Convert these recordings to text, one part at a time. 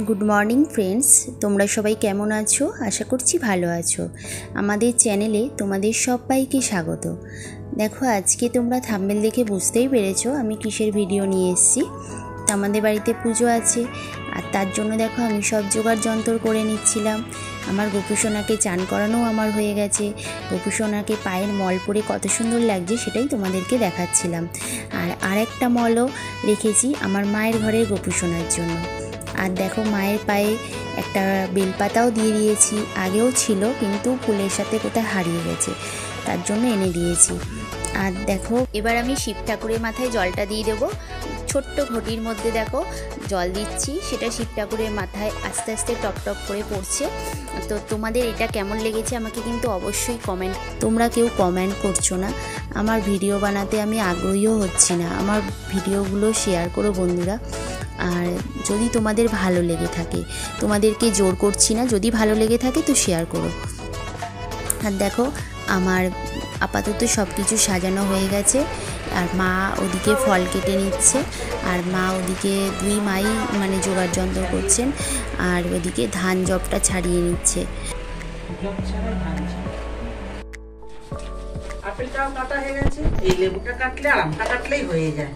Good morning friends, তোমরা সবাই কেমন আছো? আশা করছি ভালো আছো। আমাদের চ্যানেলে তোমাদের সবাইকে স্বাগত। দেখো, আজকে তোমরা থাম্বনেল দেখে বুঝতেই পেরেছো আমি কিসের ভিডিও নিয়ে এসেছি। আমাদের বাড়িতে পুজো আছে, আর তার জন্য দেখো আমি সব জোগাড় যন্ত্র করে নিচ্ছিলাম। আমার গোপুসোনাকে চান করানো আমার হয়ে গেছে। গোপুসোনাকে পায়ের মল পরে কত সুন্দর লাগছে সেটাই তোমাদেরকে দেখাচ্ছিলাম। আর আরেকটা মলও রেখেছি আমার মায়ের ঘরের গোপুসোনার জন্য। আর দেখো, মায়ের পায়ে একটা বেলপাতাও দিয়ে দিয়েছি। আগেও ছিল কিন্তু ফুলের সাথে কোথায় হারিয়ে গেছে, তার জন্য এনে দিয়েছি। আর দেখো, এবার আমি শিব ঠাকুরের মাথায় জলটা দিয়ে দেবো। ছোট্ট ঘটির মধ্যে দেখো জল দিচ্ছি, সেটা শিব ঠাকুরের মাথায় আস্তে আস্তে টপ টপ করে পড়ছে। তো তোমাদের এটা কেমন লেগেছে আমাকে কিন্তু অবশ্যই তোমরা কেউ কমেন্ট করছো না। আমার ভিডিও বানাতে আমি আগ্রহীও হচ্ছি না। আমার ভিডিওগুলো শেয়ার করো বন্ধুরা। আর যদি তোমাদের ভালো লেগে থাকে, তোমাদেরকে জোর করছি না, যদি ভালো লেগে থাকে তো শেয়ার করো। আর দেখো, আমার আপাতত সব কিছু সাজানো হয়ে গেছে। আর মা ওদিকে ফল কেটে নিচ্ছে, আর মা ওদিকে দুই মাই মানে জোগাড় যন্ত্র করছেন, আর ওদিকে ধান জবটা ছাড়িয়ে নিচ্ছে। আপেলটাও কাটা হয়ে গেছে, এই লেবুটা কাটলে আর আমটা কাটলেই হয়ে যায়।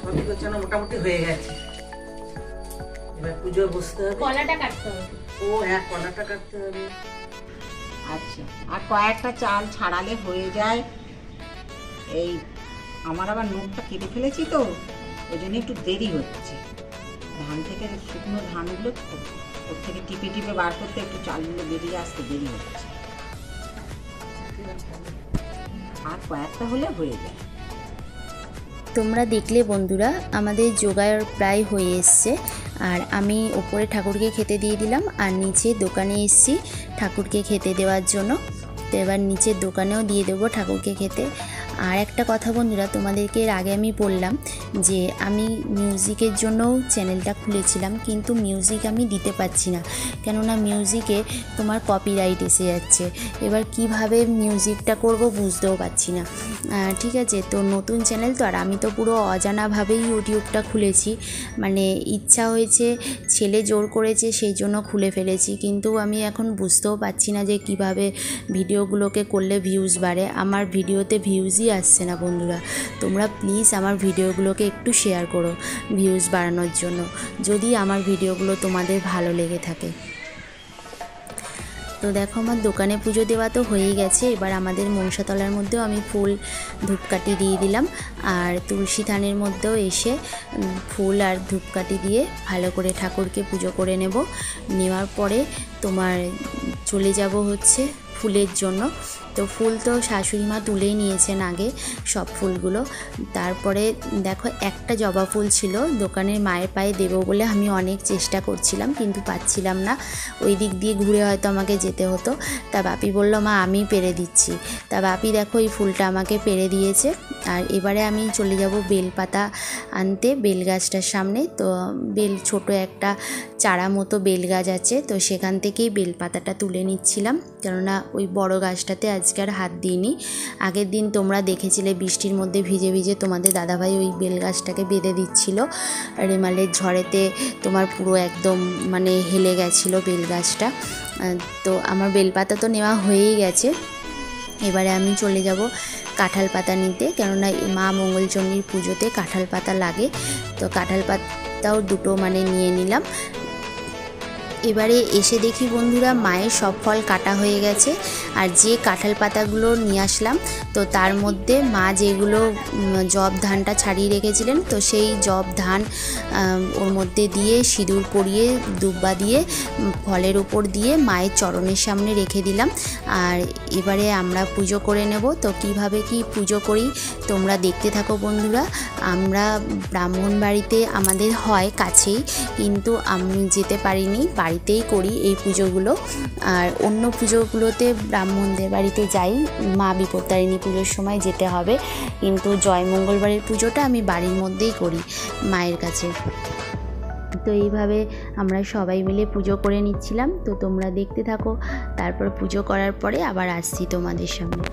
সবই গোছানো মোটামুটি হয়ে গেছে। এবার পুজো বসতে হবে। কলাটা কাটতে হবে। ও হ্যাঁ, কলাটা কাটতে হবে। আচ্ছা, আর কয়েকটা চাল ছাড়ালে হয়ে যায়। এই আমার আবার নখটা কেটে ফেলেছি তো, ওই জন্য একটু দেরি হচ্ছে। ধান থেকে শুকনো ধানগুলো ওর থেকে টিপে টিপে বার করতে একটু চালগুলো বেরিয়ে আসতে দেরি হচ্ছে। আর কয়েকটা হলে হয়ে যায়। তোমরা দেখলে বন্ধুরা, আমাদের জোগাড় প্রায় হয়ে এসছে। আর আমি ওপরে ঠাকুরকে খেতে দিয়ে দিলাম, আর নিচে দোকানে এসেছি ঠাকুরকে খেতে দেওয়ার জন্য। তো এবার নিচের দোকানেও দিয়ে দেবো ঠাকুরকে খেতে। আর একটা কথা বন্ধুরা, তোমাদেরকে এর আগে আমি বললাম যে আমি মিউজিকের জন্যও চ্যানেলটা খুলেছিলাম, কিন্তু মিউজিক আমি দিতে পারছি না, কেননা মিউজিকে তোমার কপিরাইট এসে যাচ্ছে। এবার কিভাবে মিউজিকটা করব বুঝতেও পারছি না। ঠিক আছে, তো নতুন চ্যানেল তো, আর আমি তো পুরো অজানাভাবেই ইউটিউবটা খুলেছি, মানে ইচ্ছা হয়েছে, ছেলে জোর করেছে সেই জন্য খুলে ফেলেছি। কিন্তু আমি এখন বুঝতেও পারছি না যে কিভাবে ভিডিওগুলোকে করলে ভিউজ বাড়ে। আমার ভিডিওতে ভিউজই আসছে না বন্ধুরা। তোমরা প্লিজ আমার ভিডিওগুলোকে একটু শেয়ার করো ভিউজ বাড়ানোর জন্য, যদি আমার ভিডিওগুলো তোমাদের ভালো লেগে থাকে। তো দেখো, আমার দোকানে পুজো দেওয়া তো হয়েই গেছে। এবার আমাদের মনসাতলার মধ্যেও আমি ফুল ধূপকাঠি দিয়ে দিলাম, আর তুলসী থানের মধ্যেও এসে ফুল আর ধূপকাঠি দিয়ে ভালো করে ঠাকুরকে পুজো করে নেওয়ার পরে তোমার চলে যাব হচ্ছে ফুলের জন্য। তো ফুল তো শাশুড়ি মা তুলেই নিয়েছেন আগে সব ফুলগুলো। তারপরে দেখো, একটা জবা ফুল ছিল দোকানের মায়ের পায়ে দেবো বলে আমি অনেক চেষ্টা করছিলাম, কিন্তু পাচ্ছিলাম না। ওই দিক দিয়ে ঘুরে হয়তো আমাকে যেতে হতো। তা বাপি বলল, মা আমি পেরে দিচ্ছি। তা বাপি দেখো এই ফুলটা আমাকে পেরে দিয়েছে। আর এবারে আমি চলে যাব বেলপাতা আনতে বেল গাছটার সামনে। তো ছোট একটা চারা মতো বেল গাছ আছে, তো সেখান থেকেই বেলপাতাটা তুলে নিচ্ছিলাম, কেননা ওই বড় গাছটাতে আজকে আর হাত দিইনি। আগের দিন তোমরা দেখেছিলে বৃষ্টির মধ্যে ভিজে ভিজে তোমাদের দাদাভাই ওই বেল গাছটাকে বেঁধে দিচ্ছিল। রেমালের ঝড়েতে তোমার পুরো একদম মানে হেলে গেছিলো বেল গাছটা। তো আমার বেলপাতা তো নেওয়া হয়েই গেছে। এবারে আমি চলে যাব কাঁঠাল পাতা নিতে, কেননা মা মঙ্গলচণ্ডীর পুজোতে কাঁঠাল পাতা লাগে। তো কাঁঠাল পাতাও দুটো মানে নিয়ে নিলাম। এবারে এসে দেখি বন্ধুরা, মায়ের সব ফল কাটা হয়ে গেছে। আর যে কাঁঠাল পাতাগুলো নিয়ে আসলাম, তো তার মধ্যে মা যেগুলো জব ধানটা ছাড়িয়ে রেখেছিলেন, তো সেই জব ধান ওর মধ্যে দিয়ে সিঁদুর পরিয়ে দুব্বা দিয়ে ফলের উপর দিয়ে মায়ের চরণের সামনে রেখে দিলাম। আর এবারে আমরা পুজো করে নেব। তো কিভাবে কি পুজো করি তোমরা দেখতে থাকো বন্ধুরা। আমরা ব্রাহ্মণ বাড়িতে আমাদের হয় কাছেই, কিন্তু আমি যেতে পারিনি, বাড়িতেই করি এই পুজোগুলো। আর অন্য পুজোগুলোতে ব্রাহ্মণদের বাড়িতে যাই, মা বিপত্তারিণী পুজোর সময় যেতে হবে, কিন্তু জয় মঙ্গলবারের পুজোটা আমি বাড়ির মধ্যেই করি মায়ের কাছে। তো এইভাবে আমরা সবাই মিলে পুজো করে নিচ্ছিলাম। তো তোমরা দেখতে থাকো, তারপর পুজো করার পরে আবার আসছি তোমাদের সামনে।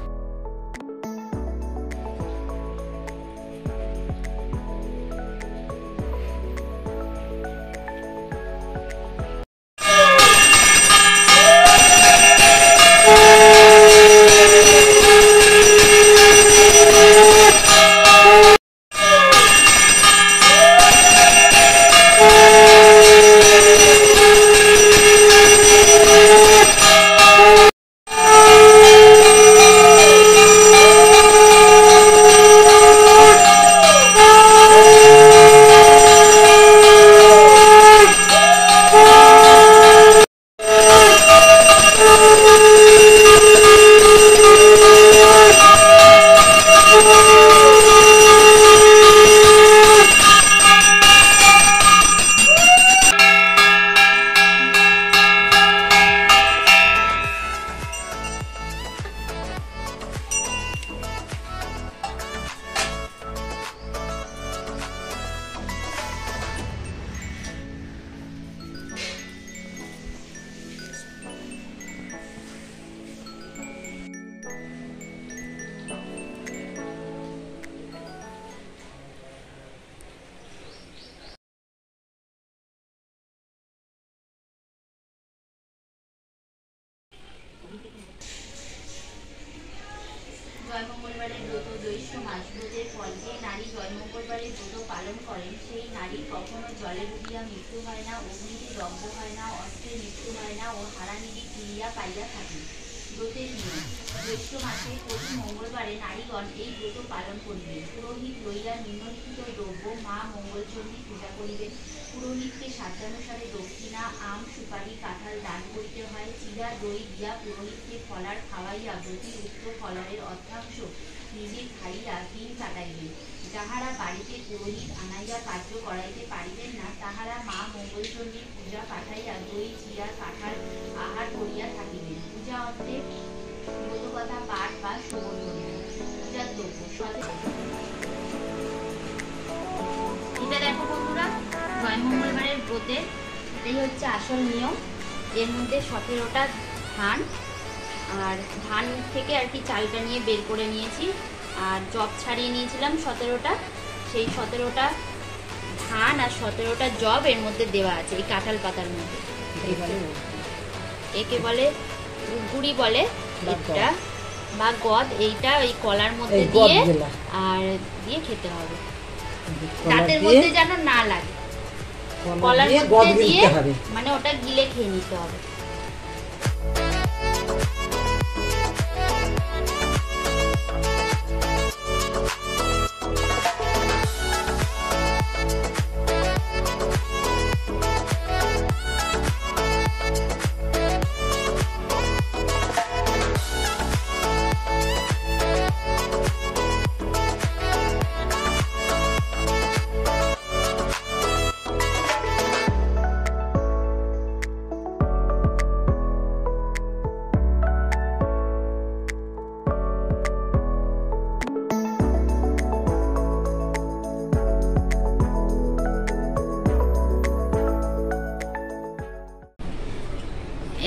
কখনো জলে ডুবিয়া মৃত্যু হয় না, অগ্নিতে দগ্ধ হয় না, অস্ত্রে মৃত্যু হয় না, ও হারানিধি ফিরিয়া পাইয়া থাকে। ব্রতের নিয়ম: জ্যৈষ্ঠ মাসে প্রতি মঙ্গলবারে নারীগণ এই ব্রত পালন করিবেন। পুরোহিত লইয়া নিম্নলিখিত দ্রব্য মা মঙ্গলচণ্ডী পূজা করিবেন। পুরোহিতকে সাধ্যানুসারে দক্ষিণা, আম, সুপারি, কাঁঠাল দান করিতে হয়। চিরা দই দিয়া পুরোহিতকে ফলার খাওয়াইয়া ব্রতী উক্ত ফলারের অর্ধাংশ নিজে খাইয়া দিন কাটাইবেন। যাহারা বাড়িতে পুরোহিত আনাইয়া কার্য করাইতে পারিবেন না, তাহারা মা মঙ্গলচণ্ডীর পূজা পাঠাইয়া দই, চিরা, কাঁঠাল আহার করিয়া থাকিবেন। পূজা অন্তে ব্রতকথা পাঠ বা শ্রবণ করিবেন। পূজার দ্রব্য: এটা দেখো বন্ধুরা, জয় মঙ্গলবারের ব্রতের এটাই হচ্ছে আসল নিয়ম। এর মধ্যে 17টা ধান, আর ধান থেকে আর কি চালটা নিয়ে বের করে নিয়েছি, আর জব ছাড়িয়ে নিয়েছিলাম 17টা। সেই 17টা ধান আর 17টা জব এর মধ্যে দেওয়া আছে এই কাঁঠাল পাতার মধ্যে। একে বলে গুড়ি বলে এটা, বা গদ। এইটা ওই কলার মধ্যে দিয়ে আর দিয়ে খেতে হবে, দাঁতের মধ্যে যেন না লাগে। কলার মধ্যে দিয়ে মানে ওটা গিলে খেয়ে নিতে হবে।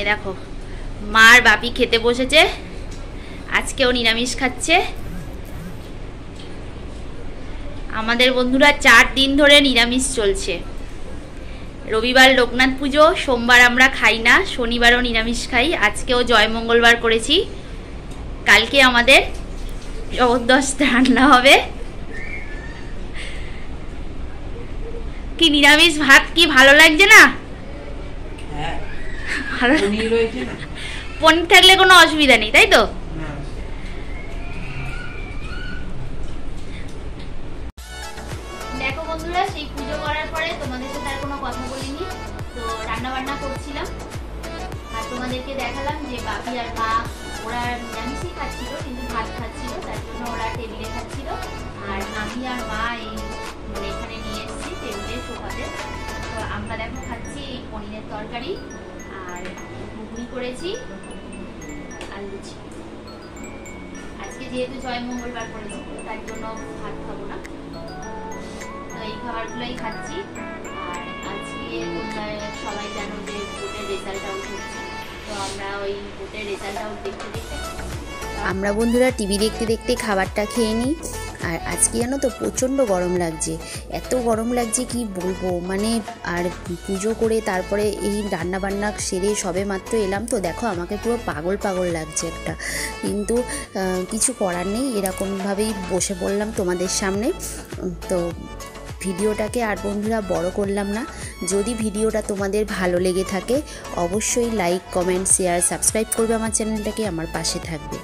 এ দেখো, মার বাপি খেতে বসেছে, আজকেও নিরামিষ খাচ্ছে। আমাদের বন্ধুরা 4 দিন ধরে নিরামিষ চলছে। রবিবার লোকনাথ পুজো, সোমবার আমরা খাই না, শনিবারও নিরামিষ খাই, আজকেও জয় মঙ্গলবার করেছি। কালকে আমাদের জবরদস্ত রান্না হবে। কি নিরামিষ ভাত কি ভালো লাগছে না? পনির থাকলে কোনো অসুবিধা নেই, তাই তো? দেখো বন্ধুরা, সেই পুজো করার পরে তোমাদের সাথে আর কোনো কথা বলিনি, তো রান্না বান্না করছিলাম আর তোমাদেরকে দেখালাম যে বাপি আর মা ওরা নিরামিষই খাচ্ছিল, কিন্তু ভাত খাচ্ছিল, তার জন্য ওরা টেবিলে খাচ্ছিল। আর আমি আর মা এই মানে এখানে নিয়ে এসেছি টেবিলে, সোফাতে। তো আমরা দেখো খাচ্ছি এই পনিরের তরকারি, আর ঘুগনি করেছি আর লুচি। আজকে যেহেতু জয় মঙ্গলবার করেছি, তার জন্য ভাত খাবো না, তো এই খাবারগুলোই খাচ্ছি। আর আজকে তোমরা সবাই জানো যে ভোটের রেজাল্ট আউট হচ্ছে, তো আমরা ওই ভোটের রেজাল্ট আউট দেখতে দেখতে আমরা বন্ধুরা টিভি দেখতে দেখতে খাবারটা খেয়ে নিই। আর আজকে জানো তো প্রচণ্ড গরম লাগছে, এত গরম লাগছে কি বলবো মানে। আর পুজো করে তারপরে এই রান্না বান্না সেরে সবে মাত্র এলাম, তো দেখো আমাকে পুরো পাগল পাগল লাগছে একটা, কিন্তু কিছু করার নেই, এরকমভাবেই বসে পড়লাম তোমাদের সামনে। তো ভিডিওটাকে আর বন্ধুরা বড় করলাম না। যদি ভিডিওটা তোমাদের ভালো লেগে থাকে অবশ্যই লাইক, কমেন্ট, শেয়ার, সাবস্ক্রাইব করবে আমার চ্যানেলটাকে, আমার পাশে থাকবে।